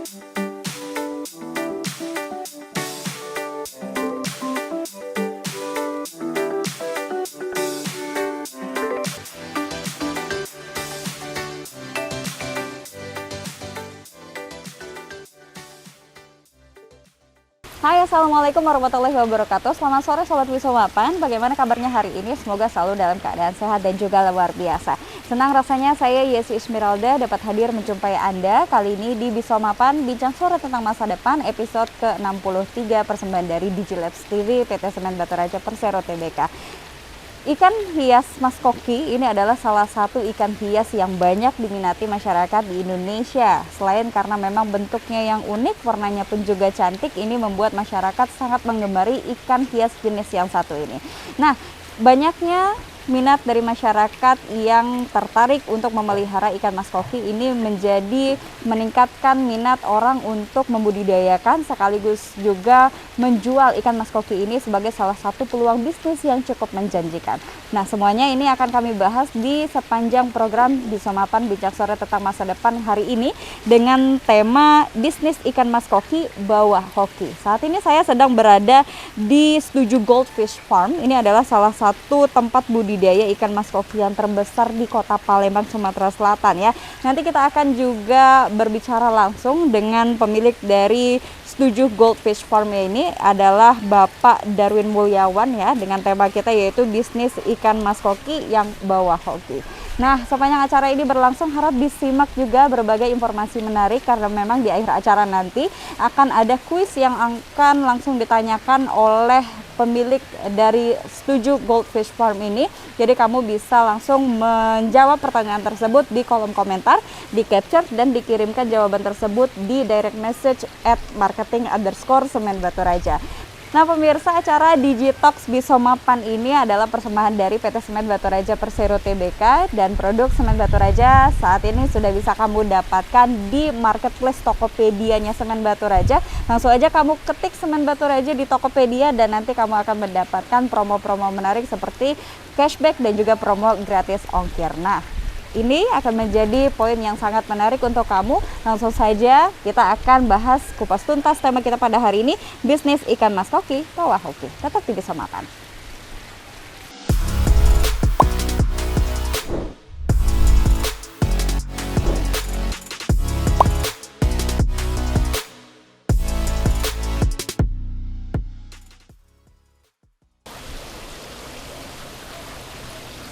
Hai, Assalamualaikum warahmatullahi wabarakatuh. Selamat sore Sobat Wissomapan. Bagaimana kabarnya hari ini? Semoga selalu dalam keadaan sehat dan juga luar biasa. Senang rasanya saya Yesi Ismiralda dapat hadir menjumpai Anda kali ini di Wissomapan Bincang Sore tentang Masa Depan episode ke-63 persembahan dari Digilabs TV PT Semen Batu Raja Persero Tbk. Ikan hias Mas Koki ini adalah salah satu ikan hias yang banyak diminati masyarakat di Indonesia. Selain karena memang bentuknya yang unik, warnanya pun juga cantik, ini membuat masyarakat sangat menggemari ikan hias jenis yang satu ini. Nah, banyaknya minat dari masyarakat yang tertarik untuk memelihara ikan Mas Koki ini menjadi meningkatkan minat orang untuk membudidayakan sekaligus juga menjual ikan Mas Koki ini sebagai salah satu peluang bisnis yang cukup menjanjikan. Nah, semuanya ini akan kami bahas di sepanjang program Wissomapan Bincang Sore tentang Masa Depan hari ini dengan tema bisnis ikan Mas Koki bawah hoki. Saat ini saya sedang berada di Setuju Goldfish Farm. Ini adalah salah satu tempat budidaya ikan Mas Koki yang terbesar di Kota Palembang, Sumatera Selatan ya. Nanti kita akan juga berbicara langsung dengan pemilik dari Setuju Goldfish Farm ini adalah Bapak Darwin Mulyawan ya, dengan tema kita yaitu bisnis ikan Mas Koki yang bawah hoki. Nah, sepanjang acara ini berlangsung harap disimak juga berbagai informasi menarik karena memang di akhir acara nanti akan ada kuis yang akan langsung ditanyakan oleh pemilik dari Setuju Goldfish Farm ini. Jadi kamu bisa langsung menjawab pertanyaan tersebut di kolom komentar, di capture dan dikirimkan jawaban tersebut di direct message @marketing_Semen Batu Raja. Nah pemirsa, acara Digitox Wissomapan ini adalah persembahan dari PT Semen Batu Raja Persero Tbk, dan produk Semen Batu Raja saat ini sudah bisa kamu dapatkan di marketplace Tokopedia-nya Semen Batu Raja. Langsung aja kamu ketik Semen Batu Raja di Tokopedia dan nanti kamu akan mendapatkan promo-promo menarik seperti cashback dan juga promo gratis ongkir. Nah, ini akan menjadi poin yang sangat menarik untuk kamu. Langsung saja kita akan bahas kupas tuntas tema kita pada hari ini, bisnis ikan Mas Koki bawah hoki. Tetap di Wissomapan.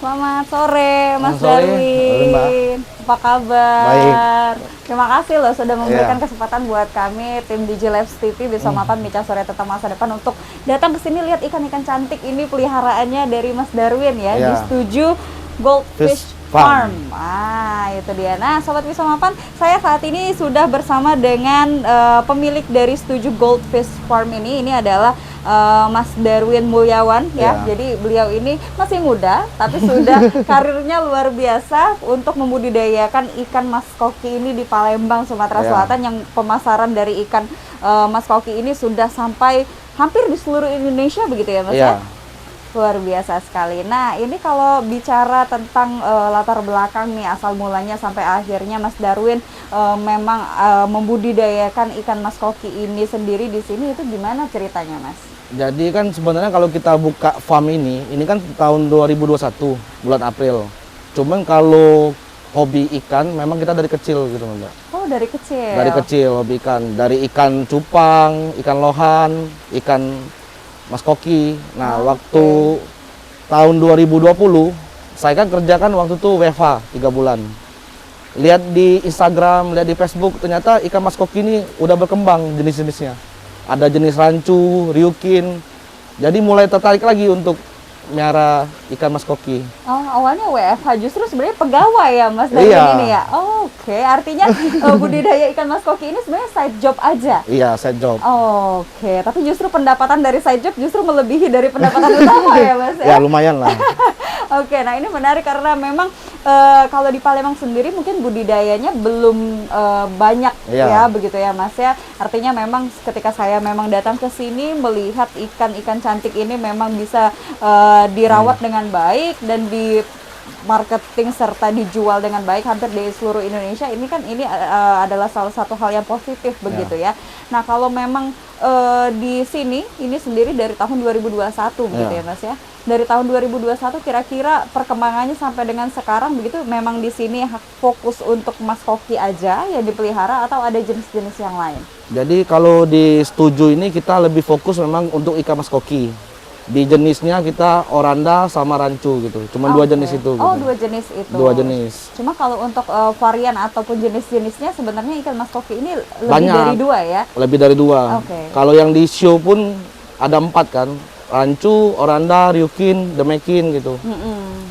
Selamat sore Mas Darwin, apa kabar? Baik. Terima kasih loh sudah memberikan kesempatan buat kami tim Digilabs TV Wissomapan Bincang Sore tentang Masa Depan untuk datang ke sini lihat ikan-ikan cantik ini peliharaannya dari Mas Darwin ya di Setuju Goldfish Farm. Ah, itu dia. Nah, Sobat Wissomapan, saya saat ini sudah bersama dengan pemilik dari Setuju Goldfish Farm ini. Ini adalah Mas Darwin Mulyawan ya. Jadi beliau ini masih muda tapi sudah karirnya luar biasa untuk membudidayakan ikan Mas Koki ini di Palembang, Sumatera Selatan, yang pemasaran dari ikan Mas Koki ini sudah sampai hampir di seluruh Indonesia begitu ya Mas ya? Luar biasa sekali. Nah, ini kalau bicara tentang latar belakang nih, asal mulanya sampai akhirnya Mas Darwin memang membudidayakan ikan Mas Koki ini sendiri di sini, itu gimana ceritanya Mas? Jadi kan sebenarnya kalau kita buka farm ini kan tahun 2021 bulan April. Cuman kalau hobi ikan memang kita dari kecil gitu Mbak. Oh, dari kecil. Dari kecil hobi ikan, dari ikan cupang, ikan lohan, ikan Mas Koki. Nah, waktu tahun 2020 saya kan kerjakan waktu itu WFH 3 bulan. Lihat di Instagram, lihat di Facebook, ternyata ikan Mas Koki ini udah berkembang jenis-jenisnya. Ada jenis rancu, ryukin. Jadi mulai tertarik lagi untuk miara ikan Mas Koki. Oh, awalnya WFH, justru sebenarnya pegawai ya Mas Darwin ini ya? Oh, oke, artinya budidaya ikan Mas Koki ini sebenarnya side job aja? Iya, side job. Oke, tapi justru pendapatan dari side job justru melebihi dari pendapatan utama ya Mas ya? Ya, lumayan lah. Oke, nah ini menarik karena memang kalau di Palembang sendiri mungkin budidayanya belum banyak ya, begitu ya Mas ya. Artinya memang ketika saya memang datang ke sini melihat ikan-ikan cantik ini memang bisa dirawat dengan baik dan marketing serta dijual dengan baik hampir di seluruh Indonesia, ini kan adalah salah satu hal yang positif begitu ya. Nah, kalau memang di sini ini sendiri dari tahun 2021 begitu ya Mas ya. Dari tahun 2021 kira-kira perkembangannya sampai dengan sekarang begitu, memang di sini fokus untuk Mas Koki aja yang dipelihara atau ada jenis-jenis yang lain? Jadi kalau di Setuju ini kita lebih fokus memang untuk ikan mas koki. Di jenisnya kita oranda sama rancu gitu. Cuma dua jenis itu. Oh, gitu. dua jenis itu. Dua jenis. Cuma kalau untuk varian ataupun jenis-jenisnya sebenarnya ikan mas koki ini lebih Banyak. dari dua ya? Lebih dari dua. Oke. Kalau yang di show pun ada 4 kan. Rancu, oranda, ryukin, demekin gitu.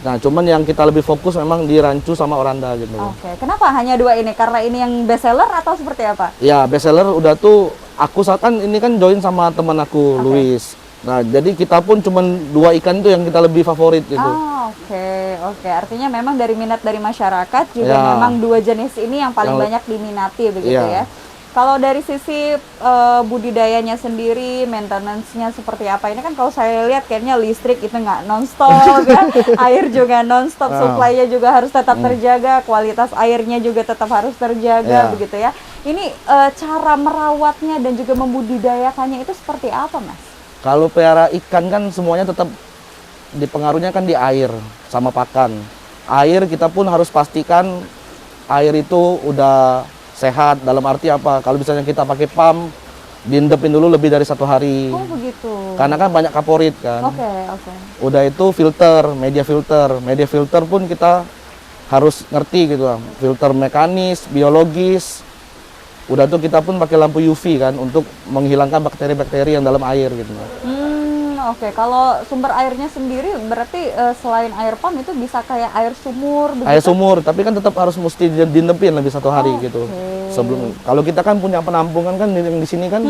Nah, cuman yang kita lebih fokus memang di rancu sama oranda gitu. Oke. Kenapa hanya dua ini? Karena ini yang best seller atau seperti apa? Ya, best seller udah tuh aku kan ini kan join sama teman aku, Luis. Nah, jadi kita pun cuman 2 ikan itu yang kita lebih favorit gitu. Oke. Artinya memang dari minat dari masyarakat juga memang 2 jenis ini yang paling banyak diminati begitu ya. Kalau dari sisi budidayanya sendiri, maintenance-nya seperti apa? Ini kan kalau saya lihat kayaknya listrik itu nggak non-stop ya. Air juga non-stop, supply-nya juga harus tetap terjaga, kualitas airnya juga tetap harus terjaga begitu ya. Ini cara merawatnya dan juga membudidayakannya itu seperti apa, Mas? Kalau pelihara ikan kan semuanya tetap dipengaruhnya kan di air sama pakan. Air kita pun harus pastikan air itu udah sehat, dalam arti apa? Kalau misalnya kita pakai pump, diendepin dulu lebih dari 1 hari. Oh begitu. Karena kan banyak kaporit kan. Oke. Udah itu filter, media filter pun kita harus ngerti gitu lah. Filter mekanis, biologis. Udah tuh kita pun pakai lampu UV kan untuk menghilangkan bakteri-bakteri yang dalam air gitu. Oke. Kalau sumber airnya sendiri berarti selain air pump itu bisa kayak air sumur begitu? Air sumur, tapi kan tetap harus mesti diendepin lebih 1 hari gitu. Sebelum kalau kita kan punya penampungan kan di sini kan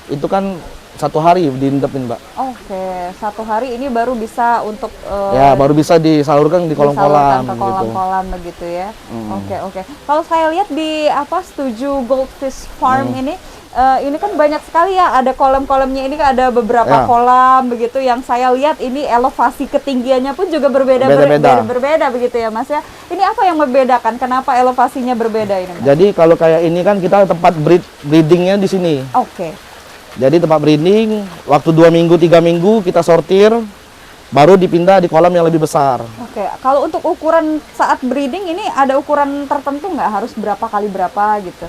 itu kan 1 hari diendepin, Mbak. Oke, 1 hari ini baru bisa untuk ya baru bisa disalurkan di kolam-kolam ke kolam-kolam begitu ya. Oke. Kalau saya lihat di Setuju Goldfish Farm ini kan banyak sekali ya, ada kolam-kolamnya, ini ada beberapa kolam begitu yang saya lihat ini elevasi ketinggiannya pun juga berbeda begitu ya Mas ya. Ini apa yang membedakan? Kenapa elevasinya berbeda ini, Mas? Jadi kalau kayak ini kan kita tempat breedingnya di sini. Oke. Jadi tempat breeding, waktu 2 minggu, 3 minggu kita sortir, baru dipindah di kolam yang lebih besar. Oke, kalau untuk ukuran saat breeding ini ada ukuran tertentu nggak? Harus berapa kali berapa gitu?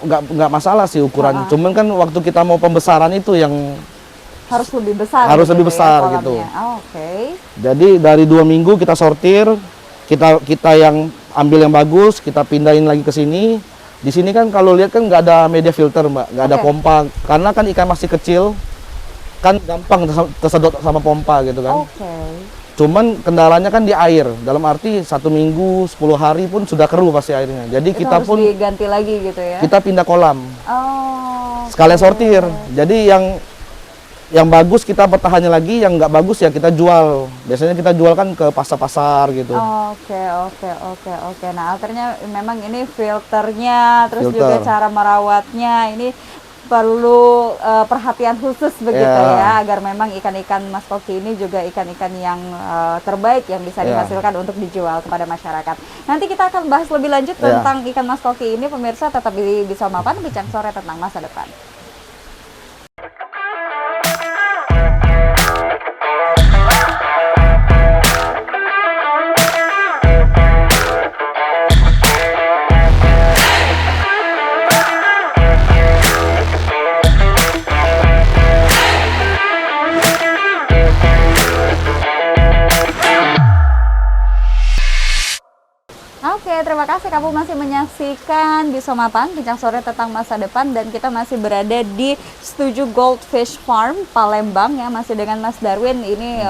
Nggak masalah sih ukuran. Cuman kan waktu kita mau pembesaran itu yang harus lebih besar. Harus gitu lebih besar ya, gitu. Oke. Jadi dari 2 minggu kita sortir, kita yang ambil yang bagus, kita pindahin lagi ke sini. Di sini kan kalau lihat kan nggak ada media filter, Mbak, nggak ada pompa. Karena kan ikan masih kecil, kan gampang tersedot sama pompa gitu kan. Cuman kendalanya kan di air, dalam arti 1 minggu, 10 hari pun sudah keruh pasti airnya. Jadi itu kita harus pun diganti lagi gitu ya. Kita pindah kolam. Sekalian sortir. Jadi yang bagus kita bertahannya lagi, yang nggak bagus ya kita jual. Biasanya kita jual kan ke pasar-pasar gitu. Oke. Nah, akhirnya memang ini filternya, terus juga cara merawatnya ini perlu perhatian khusus begitu ya, agar memang ikan-ikan Mas Koki ini juga ikan-ikan yang terbaik yang bisa dihasilkan untuk dijual kepada masyarakat. Nanti kita akan bahas lebih lanjut tentang ikan Mas Koki ini, pemirsa tetap di Bisa Mapan, bincang sore tentang masa depan. Terima kasih kamu masih menyaksikan Bisa Mapan, bincang sore tentang masa depan, dan kita masih berada di Setuju Goldfish Farm Palembang ya, masih dengan Mas Darwin. Ini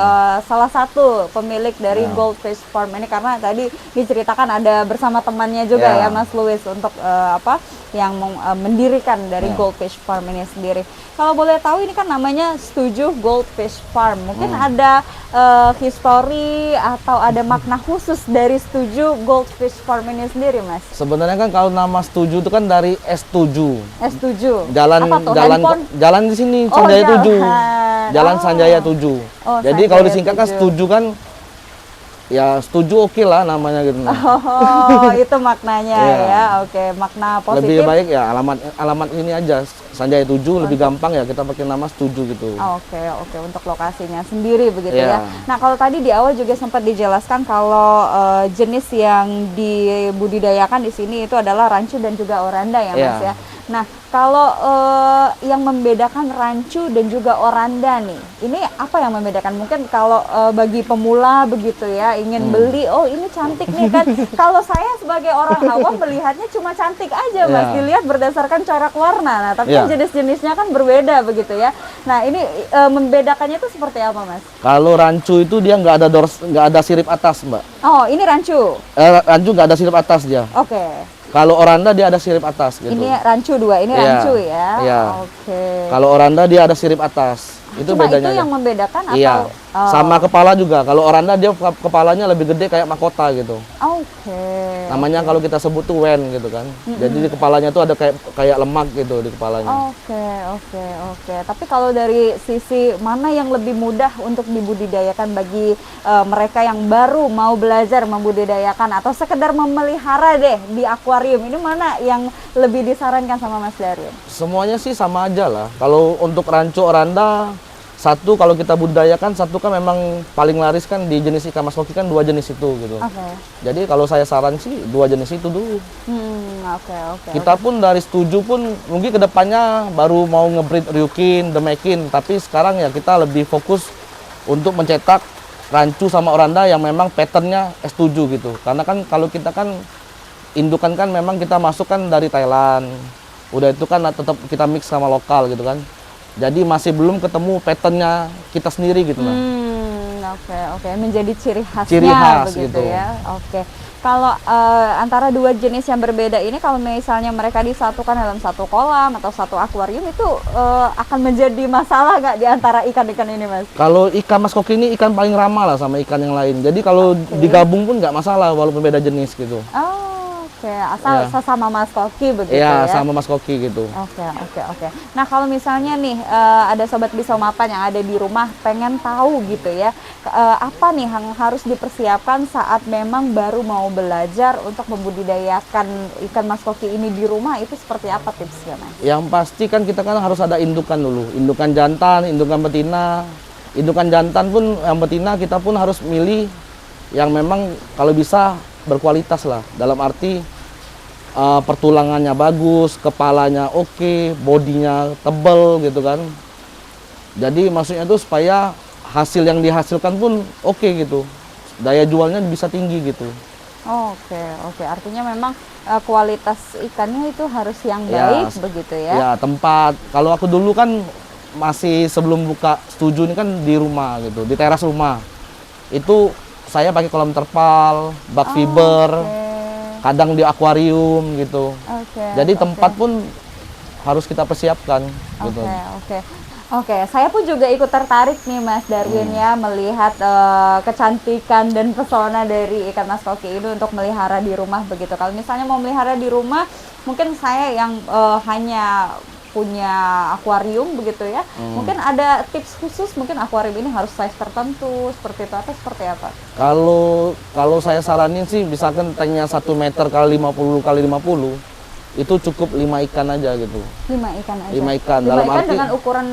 salah satu pemilik dari Goldfish Farm ini, karena tadi diceritakan ada bersama temannya juga ya Mas Luis untuk yang mendirikan dari Goldfish Farm ini sendiri. Kalau boleh tahu ini kan namanya Setuju Goldfish Farm, mungkin ada histori atau ada makna khusus dari Setuju Goldfish Farm ini sendiri, Mas? Sebenarnya kan kalau nama Setuju itu kan dari S7. S7. Jalan di sini Sanjaya 7. Jalan Sanjaya 7. Jadi kalau disingkat kan Setuju kan ya setuju oke lah namanya gitu. Nah. Oh, itu maknanya Iya. ya. Oke, makna positif. Lebih baik ya alamat ini aja Sanjaya 7 lebih gampang ya kita pakai nama setuju gitu. Oke, oke, untuk lokasinya sendiri begitu ya. Iya. Nah, kalau tadi di awal juga sempat dijelaskan kalau jenis yang dibudidayakan di sini itu adalah rancu dan juga oranda ya, Mas Iya. ya. Nah, kalau yang membedakan rancu dan juga oranda nih, ini apa yang membedakan? Mungkin kalau bagi pemula begitu ya, ingin beli, oh ini cantik nih kan. Kalau saya sebagai orang awam melihatnya cuma cantik aja, Mas. Iya. Dilihat berdasarkan corak warna. Nah, tapi Iya. jenis-jenisnya kan berbeda begitu ya. Nah, ini membedakannya itu seperti apa, Mas? Kalau rancu itu dia nggak ada sirip atas, Mbak. Oh, ini rancu. Rancu nggak ada sirip atas dia. Oke. Kalau oranda dia ada sirip atas gitu. Ini rancu 2, ini Iya, rancu ya. iya. Oke. Kalau oranda dia ada sirip atas. Itu Cuma bedanya. itu yang membedakan atau Iya. Oh, Sama kepala juga. Kalau oranda dia kepalanya lebih gede kayak mahkota gitu. oke. Namanya kalau kita sebut tuh wen gitu kan. Jadi di kepalanya tuh ada kayak lemak gitu di kepalanya. Oke, oke, oke. Tapi kalau dari sisi mana yang lebih mudah untuk dibudidayakan bagi mereka yang baru mau belajar membudidayakan atau sekedar memelihara deh di akuarium, ini mana yang lebih disarankan sama Mas Darwin? Semuanya sih sama aja lah. Kalau untuk rancu oranda satu kalau kita budidayakan satu kan memang paling laris kan di jenis ikan mas koki kan 2 jenis itu gitu. Oke. Jadi kalau saya saran sih 2 jenis itu dulu. Oke, oke. Kita pun dari setuju pun mungkin kedepannya baru mau ngebreed Ryukin, Demekin, tapi sekarang ya kita lebih fokus untuk mencetak rancu sama oranda yang memang patternnya S7 gitu. Karena kan kalau kita kan indukan kan memang kita masukkan dari Thailand, udah itu kan tetap kita mix sama lokal gitu kan. Jadi masih belum ketemu patternnya kita sendiri gitu nah. Oke, oke. Menjadi ciri khasnya Ciri khas begitu gitu. ya. Oke. Kalau antara 2 jenis yang berbeda ini, kalau misalnya mereka disatukan dalam satu kolam atau satu akuarium itu akan menjadi masalah nggak di antara ikan-ikan ini, Mas? Kalau ikan mas koki ini ikan paling ramah lah sama ikan yang lain. Jadi kalau digabung pun nggak masalah walaupun beda jenis gitu. Oke, asal Iya. sesama Mas Koki begitu ya. Iya, sama mas koki gitu. Oke, oke, oke. Nah, kalau misalnya nih ada sobat Bisau Mapan yang ada di rumah pengen tahu gitu ya, apa nih yang harus dipersiapkan saat memang baru mau belajar untuk membudidayakan ikan mas koki ini di rumah, itu seperti apa tipsnya, Mas? Yang pasti kan kita kan harus ada indukan dulu, indukan jantan, indukan betina. Indukan jantan pun yang betina kita pun harus milih yang memang kalau bisa berkualitas lah. Dalam arti pertulangannya bagus, kepalanya oke, bodinya tebel gitu kan. Jadi maksudnya itu supaya hasil yang dihasilkan pun oke gitu. Daya jualnya bisa tinggi gitu. Oke, oke. Artinya memang kualitas ikannya itu harus yang Ya, baik begitu ya? Ya tempat. Kalau aku dulu kan masih sebelum buka setuju ini kan di rumah gitu, di teras rumah. Itu saya pakai kolam terpal, bak fiber, kadang di akuarium gitu. Oke. Jadi tempat pun harus kita persiapkan gitu. Oke, oke. Oke, saya pun juga ikut tertarik nih Mas Darwin ya melihat kecantikan dan pesona dari ikan mas koki ini untuk melihara di rumah begitu. Kalau misalnya mau melihara di rumah, mungkin saya yang hanya punya akuarium begitu ya. Mungkin ada tips khusus, mungkin akuarium ini harus size tertentu seperti itu atau seperti apa? Kalau saya saranin sih misalkan tanknya 1 meter kali 50 kali 50 itu cukup 5 ikan aja gitu. 5 ikan aja. 5 ikan. 5 Dalam ikan arti dengan ukuran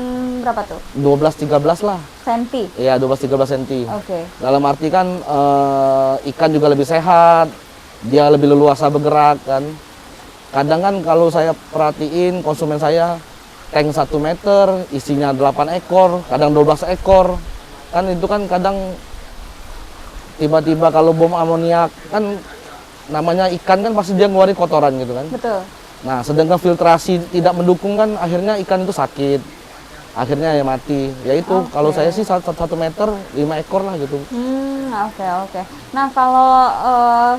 berapa tuh? 12-13 lah. Senti. Iya 12-13 cm. Oke. Dalam arti kan ikan juga lebih sehat, dia lebih leluasa bergerak kan. Kadang kan kalau saya perhatiin konsumen saya tank 1 meter isinya 8 ekor, kadang 12 ekor. Kan itu kan kadang tiba-tiba kalau bom amoniak kan namanya ikan kan pasti dia ngeluarin kotoran gitu kan. Betul. Nah, sedangkan filtrasi tidak mendukung kan akhirnya ikan itu sakit. Akhirnya ya mati. Ya itu kalau saya sih 1 meter 5 ekor lah gitu. Oke, oke. Nah, kalau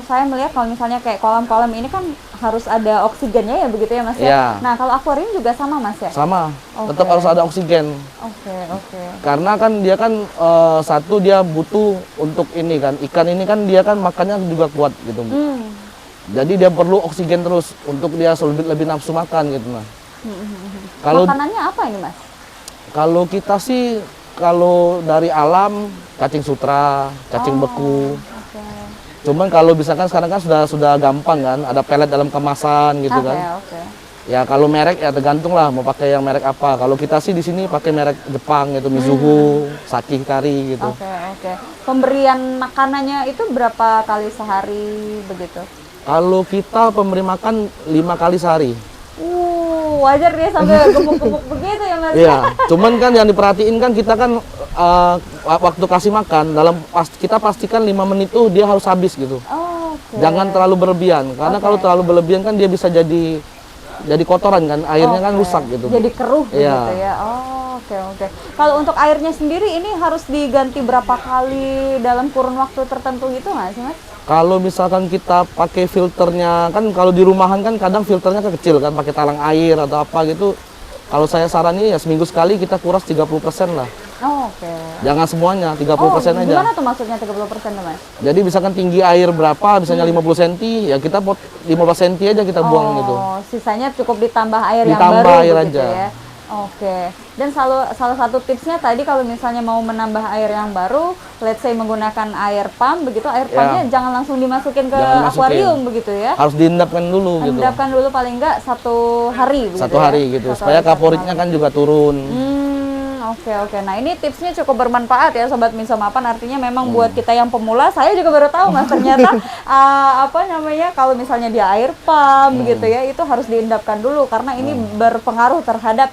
saya melihat kalau misalnya kayak kolam-kolam ini kan harus ada oksigennya ya begitu ya Mas ya? Iya. Nah, kalau akuarium juga sama Mas ya? Sama. Oke. Tetap harus ada oksigen. Oke, oke. Karena kan dia kan satu dia butuh untuk ini kan. Ikan ini kan dia kan makannya juga kuat gitu. Jadi dia perlu oksigen terus untuk dia lebih nafsu makan gitu nah. Kalau Makanannya apa ini Mas? kalau kita sih kalau dari alam cacing sutra, cacing beku. Oke. Cuman kalau misalkan sekarang kan sudah gampang kan, ada pelet dalam kemasan gitu Oke, kan. oke. Ya kalau merek ya tergantung lah mau pakai yang merek apa. Kalau kita sih di sini pakai merek Jepang gitu, Mizuho, Saki Hikari gitu. Oke, oke. Pemberian makanannya itu berapa kali sehari begitu? Kalau kita pemberi makan 5 kali sehari. Wajar dia sampai gemuk-gemuk begitu ya Mas? Iya, cuman kan yang diperhatiin kan kita kan waktu kasih makan kita pastikan 5 menit tuh dia harus habis gitu. Oke. Jangan terlalu berlebihan karena kalau terlalu berlebihan kan dia bisa jadi kotoran kan, airnya kan Oke. rusak gitu. Jadi keruh Iya. begitu ya. Oh, oke, oke. Kalau untuk airnya sendiri ini harus diganti berapa kali dalam kurun waktu tertentu gitu nggak sih Mas? Kalau misalkan kita pakai filternya kan kalau di rumahan kan kadang filternya kecil kan pakai talang air atau apa gitu. Kalau saya saranin ya seminggu sekali kita kuras 30% lah. Oh, oke. Jangan semuanya, 30% aja. Gimana tuh maksudnya 30% tuh Mas? Jadi misalkan tinggi air berapa, misalnya 50 cm, ya kita 15 cm aja kita buang gitu. Oh, sisanya cukup ditambah air yang Ditambah baru air begitu aja. ya. Oke. Dan salah satu tipsnya tadi kalau misalnya mau menambah air yang baru, let's say menggunakan air pump begitu, air pumpnya jangan langsung dimasukin ke Jangan masukin. akuarium begitu ya. Harus diendapkan dulu gitu. Endapkan dulu paling enggak 1 hari begitu 1 hari ya? gitu, 1 supaya hari, 1 kaporitnya malam. kan juga turun. Oke, oke. Nah, ini tipsnya cukup bermanfaat ya Sobat Miso Mapan. Artinya memang buat kita yang pemula, saya juga baru tahu Mas ternyata apa namanya kalau misalnya dia air pump gitu ya, itu harus diendapkan dulu karena ini berpengaruh terhadap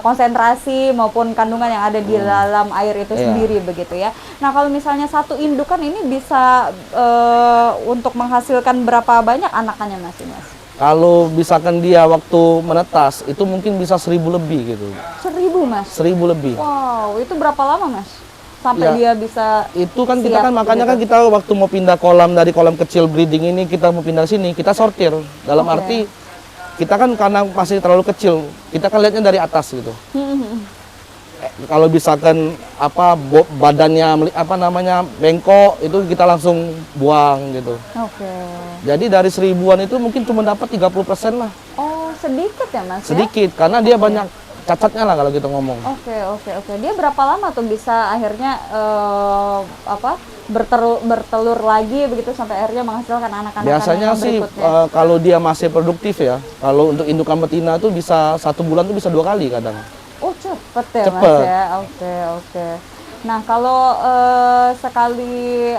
konsentrasi maupun kandungan yang ada di dalam air itu sendiri begitu ya. Nah, kalau misalnya satu indukan ini bisa untuk menghasilkan berapa banyak anakannya Mas? Kalau misalkan dia waktu menetas, itu mungkin bisa 1000 lebih gitu. 1000 Mas? 1000 lebih. Wow, itu berapa lama Mas? Sampai Ya, dia bisa Itu kan kita siap kan makanya begitu? kan kita waktu mau pindah kolam dari kolam kecil breeding ini kita mau pindah sini, kita sortir. Dalam Oke. arti kita kan karena masih terlalu kecil, kita kan lihatnya dari atas gitu. Kalau misalkan badannya bengkok itu kita langsung buang gitu. Oke. Jadi dari 1000-an itu mungkin cuma dapat 30% lah. Oh, sedikit ya Mas ya? Sedikit karena dia banyak cacatnya lah kalau kita ngomong. Oke, oke, oke. Dia berapa lama tuh bisa akhirnya bertelur lagi begitu sampai akhirnya menghasilkan anak-anak Biasanya yang sih berikutnya? kalau dia masih produktif ya, kalau untuk indukan betina tuh bisa 1 bulan tuh bisa 2 kali kadang. Oh, cepet ya Mas Cepet. ya. Oke, oke. Nah, kalau sekali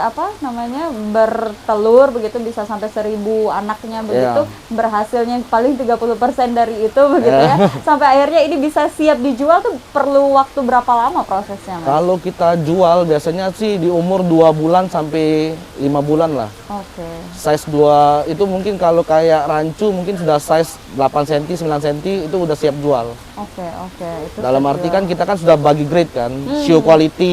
bertelur begitu bisa sampai 1000 anaknya begitu, berhasilnya paling 30% dari itu begitu ya. Sampai akhirnya ini bisa siap dijual tuh perlu waktu berapa lama prosesnya Mas? Kalau kita jual biasanya sih di umur 2 bulan sampai 5 bulan lah. Oke. Size 2 itu mungkin kalau kayak rancu mungkin sudah size 8 cm, 9 cm itu udah siap jual. Oke, oke. Itu Dalam saya arti jual. kan kita kan sudah bagi grade kan, show quality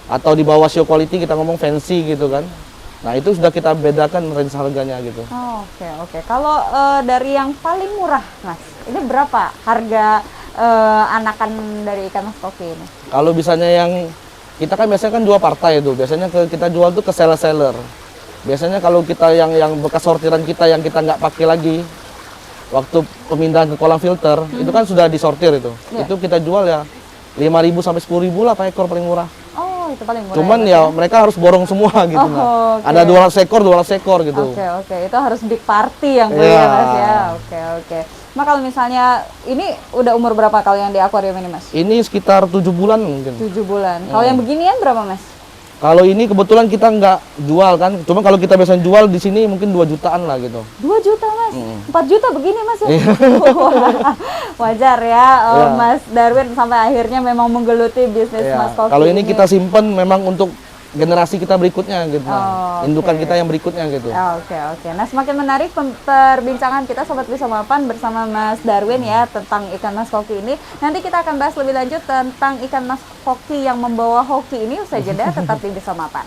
atau di bawah show quality kita ngomong fancy gitu kan. Nah itu sudah kita bedakan range harganya gitu. Oh, oke, oke. Kalau dari yang paling murah Mas, ini berapa harga anakan dari ikan mas koki ini? Kalau misalnya yang kita kan biasanya kan 2 partai itu, biasanya kita jual tuh ke seller-seller. Biasanya kalau kita yang bekas sortiran kita yang kita nggak pakai lagi, waktu pemindahan ke kolam filter itu kan sudah disortir itu. Itu kita jual ya 5.000 sampai 10.000 lah per ekor paling murah. Oh, itu paling murah. Cuman Mas, ya mereka harus borong semua gitu. Oh, oke. Ada 200 ekor gitu. Oke, oke. Itu harus big party yang beli ya Mas ya. Oke, oke. Nah, kalau misalnya ini udah umur berapa kalau yang di akuarium ini Mas? Ini sekitar 7 bulan mungkin. 7 bulan. Kalau yang beginian berapa Mas? Kalau ini kebetulan kita nggak jual kan, cuma kalau kita biasanya jual di sini mungkin 2 jutaan lah gitu. 2 juta Mas? 4 juta begini Mas ya? Iya. Wah, wajar ya Mas Darwin sampai akhirnya memang menggeluti bisnis Ya, mas koki kalau ini kita simpen memang untuk generasi kita berikutnya gitu. Oh, Indukan oke. kita yang berikutnya gitu. Oke, oke. Nah, semakin menarik perbincangan kita Sobat Bisa Mapan bersama Mas Darwin ya tentang ikan mas koki ini. Nanti kita akan bahas lebih lanjut tentang ikan mas koki yang membawa hoki ini. Usai jeda tetap di Bisa Mapan.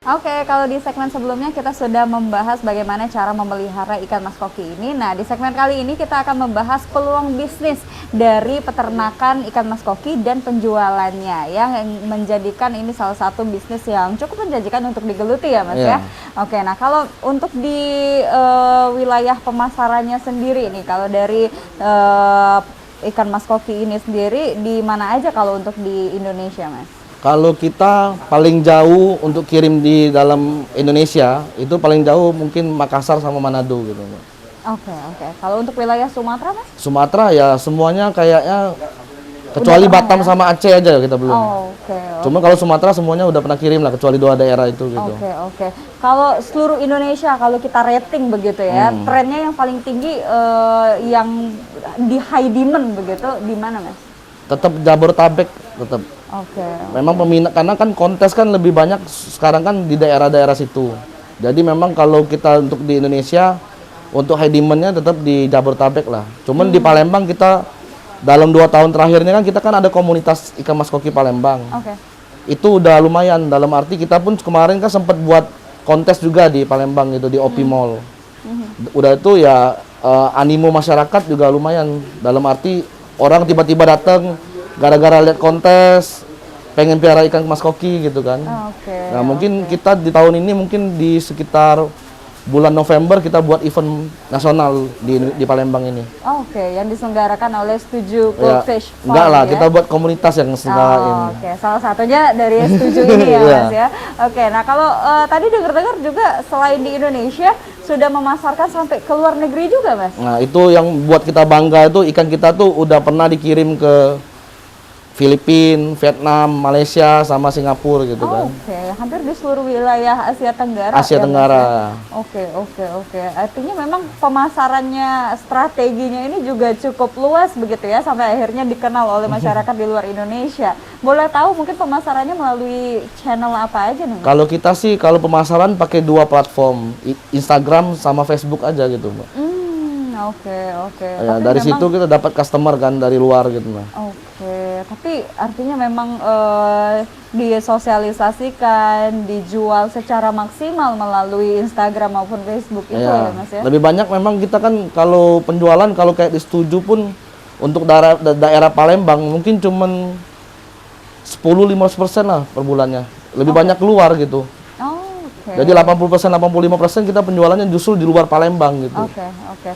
Oke, kalau di segmen sebelumnya kita sudah membahas bagaimana cara memelihara ikan mas koki ini. Nah, di segmen kali ini kita akan membahas peluang bisnis dari peternakan ikan mas koki dan penjualannya, yang menjadikan ini salah satu bisnis yang cukup menjanjikan untuk digeluti ya Mas ya. Oke, nah kalau untuk di wilayah pemasarannya sendiri nih, kalau dari ikan mas koki ini sendiri di mana aja kalau untuk di Indonesia Mas? Kalau kita paling jauh untuk kirim di dalam Indonesia, itu paling jauh mungkin Makassar sama Manado gitu. Oke. Kalau untuk wilayah Sumatera, Mas? Sumatera ya semuanya kayaknya, kecuali Batam ya? sama Aceh aja kita belum. Oke. Cuma kalau Sumatera semuanya udah pernah kirim lah, kecuali 2 daerah itu gitu. Oke. Kalau seluruh Indonesia, kalau kita rating begitu ya, trennya yang paling tinggi yang di high demand begitu, di mana Mas? Tetap Jabodetabek, tetap. Oke. Memang peminat, karena kan kontes kan lebih banyak sekarang kan di daerah-daerah situ. Jadi memang kalau kita untuk di Indonesia, untuk high demand-nya tetap di Jabodetabek lah. Cuman di Palembang kita dalam 2 tahun terakhirnya kan kita kan ada komunitas ikan mas koki Palembang. Oke. Itu udah lumayan, dalam arti kita pun kemarin kan sempat buat kontes juga di Palembang itu, di OP Mall. Udah itu ya animo masyarakat juga lumayan, dalam arti orang tiba-tiba datang gara-gara lihat kontes, pengen piara ikan mas koki gitu kan. Nah mungkin kita di tahun ini mungkin di sekitar bulan November kita buat event nasional di Palembang ini. Oke, yang diselenggarakan oleh Setuju Goldfish Farm. Enggak lah, ya? kita buat komunitas yang selenggarain. Oke, salah satunya dari Setuju ini ya Mas ya. Oke, nah kalau tadi dengar-dengar juga selain di Indonesia sudah memasarkan sampai ke luar negeri juga Mas? Nah itu yang buat kita bangga, itu ikan kita tuh udah pernah dikirim ke Filipina, Vietnam, Malaysia, sama Singapura gitu kan. Oke, hampir di seluruh wilayah Asia Tenggara. Asia Tenggara. Oke. Artinya memang pemasarannya, strateginya ini juga cukup luas begitu ya, sampai akhirnya dikenal oleh masyarakat di luar Indonesia. Boleh tahu mungkin pemasarannya melalui channel apa aja nih? Kalau kita sih, kalau pemasaran pakai 2 platform, Instagram sama Facebook aja gitu, Mbak. Oke. Ya, dari situ kita dapat customer kan dari luar gitu, Mbak. Oke, tapi artinya memang disosialisasikan, dijual secara maksimal melalui Instagram maupun Facebook itu ya Mas ya? Lebih banyak memang kita kan kalau penjualan, kalau kayak di Setuju pun untuk daerah Palembang mungkin cuman 10-15% lah per bulannya. Lebih banyak keluar gitu. Jadi 80-85% kita penjualannya justru di luar Palembang gitu. Oke.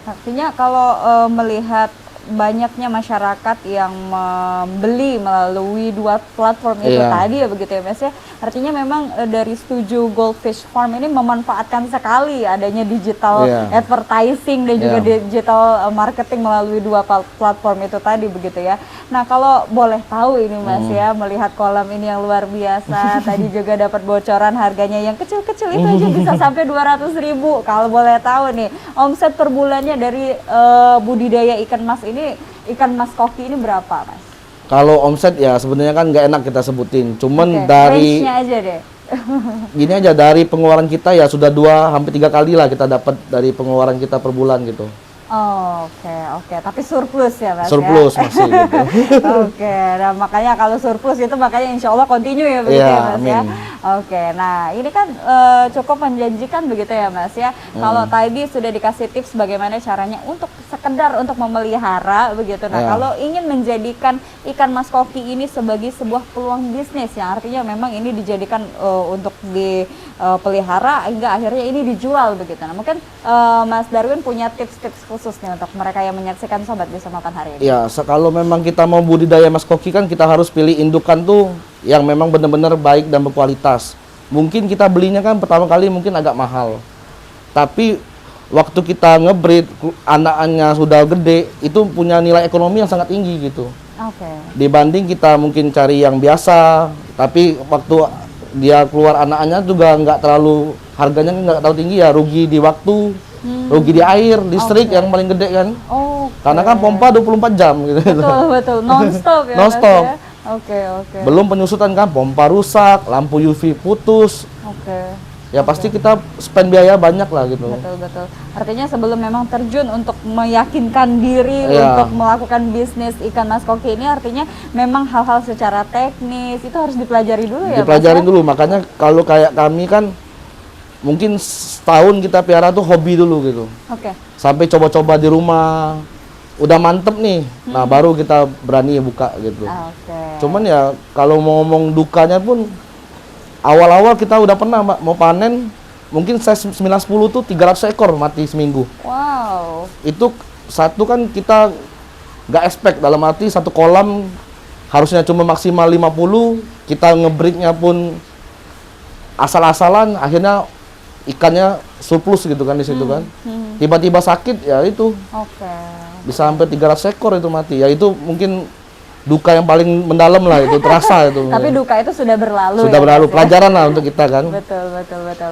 Artinya kalau melihat banyaknya masyarakat yang membeli melalui 2 platform itu tadi ya begitu ya Mas ya. Artinya memang dari Setuju Goldfish Farm ini memanfaatkan sekali adanya digital advertising dan juga digital marketing melalui 2 platform itu tadi begitu ya. Nah kalau boleh tahu ini Mas ya, melihat kolam ini yang luar biasa, tadi juga dapat bocoran harganya yang kecil-kecil itu aja bisa sampai 200.000. Kalau boleh tahu nih, omset per bulannya dari budidaya ikan mas ini, ikan mas koki ini berapa Mas? Kalau omset ya sebenarnya kan nggak enak kita sebutin, cuman dari range-nya aja deh. gini aja, dari pengeluaran kita ya sudah 2-3 kali lah kita dapat dari pengeluaran kita per bulan gitu. Oke. Tapi surplus ya Mas surplus ya? Masih gitu. Oke, nah makanya kalau surplus itu makanya insya Allah continue ya begitu ya Mas ya. Oke, nah ini kan cukup menjanjikan begitu ya Mas ya. Kalau tadi sudah dikasih tips bagaimana caranya untuk sekedar untuk memelihara begitu. Nah kalau ingin menjadikan ikan mas koki ini sebagai sebuah peluang bisnis yang artinya memang ini dijadikan untuk dipelihara hingga akhirnya ini dijual begitu. Nah mungkin Mas Darwin punya tips-tips khusus nih untuk mereka yang menyaksikan Sobat Bisa Mapan hari ini. Ya, kalau memang kita mau budidaya mas koki kan kita harus pilih indukan tuh yang memang benar-benar baik dan berkualitas. Mungkin kita belinya kan pertama kali mungkin agak mahal. Tapi waktu kita ngebreed, anak-anaknya sudah gede, itu punya nilai ekonomi yang sangat tinggi gitu. Dibanding kita mungkin cari yang biasa, tapi waktu dia keluar anak-anaknya juga nggak terlalu, harganya nggak terlalu tinggi ya, rugi di waktu, rugi di air, listrik yang paling gede kan. Karena kan pompa 24 jam gitu. Betul, non-stop ya. Non-stop. Oke. Belum penyusutan kan, pompa rusak, lampu UV putus. ya pasti kita spend biaya banyak lah gitu. Betul. Artinya sebelum memang terjun untuk meyakinkan diri Iya. untuk melakukan bisnis ikan mas koki ini, artinya memang hal-hal secara teknis itu harus dipelajari dulu ya, Dipelajarin Mas, ya? dulu, makanya kalau kayak kami kan mungkin setahun kita piara tuh hobi dulu gitu. Oke. Sampai coba-coba di rumah, udah mantep nih, nah baru kita berani buka gitu. Oke. Cuman ya kalau mau ngomong dukanya pun awal-awal kita udah pernah Mbak, mau panen mungkin size 910 tuh 300 ekor mati seminggu. Wow. Itu satu kan kita nggak expect, dalam arti satu kolam harusnya cuma maksimal 50, kita ngebreednya pun asal-asalan, akhirnya ikannya surplus gitu kan di situ kan. Tiba-tiba sakit ya itu Oke. bisa hampir 300 ekor itu mati. Ya itu mungkin duka yang paling mendalam lah, itu terasa itu. Tapi duka itu sudah berlalu. Sudah ya, berlalu, Mas, ya? pelajaran lah untuk kita kan. Betul.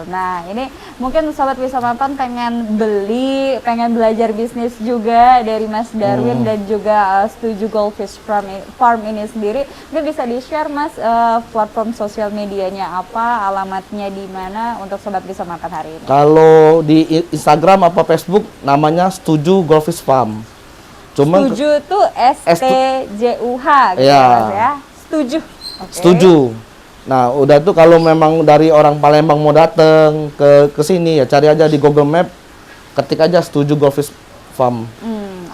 Nah, ini mungkin Sobat Wisamapan pengen beli, pengen belajar bisnis juga dari Mas Darwin dan juga Setuju Goldfish Farm ini sendiri. Mungkin bisa di-share Mas platform sosial medianya apa, alamatnya di mana untuk Sobat Wisamapan hari ini. Kalau di Instagram apa Facebook namanya Setuju Goldfish Farm. Cuman Setuju tuh STJUH gitu Iya. Mas ya. Setuju. Oke. Setuju. Nah, udah tuh kalau memang dari orang Palembang mau datang ke sini ya cari aja di Google Map, ketik aja Setuju Goldfish Farm.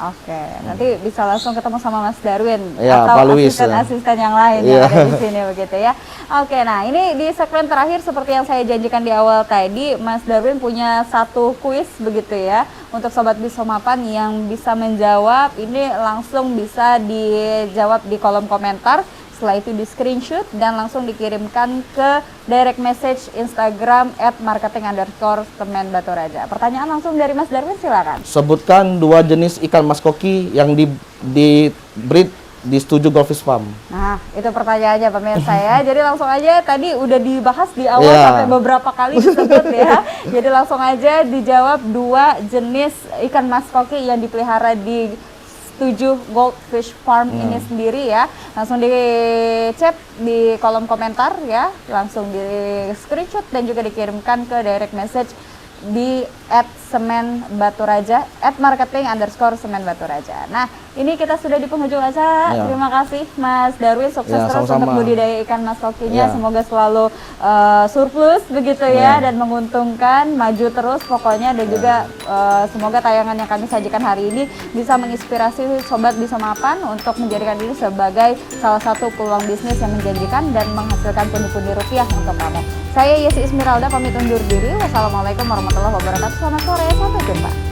Oke. Nanti bisa langsung ketemu sama Mas Darwin Iya, Pak atau Luis, asisten-asisten yang lain Iya. yang ada di sini begitu ya. Oke, nah ini di segmen terakhir seperti yang saya janjikan di awal tadi, Mas Darwin punya satu kuis begitu ya untuk Sobat Wisamapan yang bisa menjawab. Ini langsung bisa dijawab di kolom komentar. Setelah itu di screenshot dan langsung dikirimkan ke direct message Instagram @marketing_semen_batu raja. Pertanyaan langsung dari Mas Darwin, silakan. Sebutkan 2 jenis ikan mas koki yang di breed di Setuju Goldfish Farm. Nah, itu pertanyaannya pemirsa ya. Jadi langsung aja, tadi udah dibahas di awal Iya. sampai beberapa kali disebut ya. Jadi langsung aja dijawab 2 jenis ikan mas koki yang dipelihara di Setuju Goldfish Farm ini sendiri ya. Langsung di chat di kolom komentar ya. Langsung di screenshot dan juga dikirimkan ke direct message di @semen_batu_raja, @marketing_semen_batu_raja. Nah, ini kita sudah di penghujung acara. Ya. Terima kasih Mas Darwin, sukses Ya, terus sama-sama. untuk budidaya ikan mas kokinya. Ya. Semoga selalu surplus begitu ya dan menguntungkan, maju terus pokoknya, dan juga semoga tayangan yang kami sajikan hari ini bisa menginspirasi Sobat Wisamapan untuk menjadikan ini sebagai salah satu peluang bisnis yang menjanjikan dan menghasilkan pundi-pundi rupiah untuk kamu. Saya Yesi Ismiralda pamit undur diri. Wassalamualaikum warahmatullahi wabarakatuh. Selamat sore, sampai jumpa.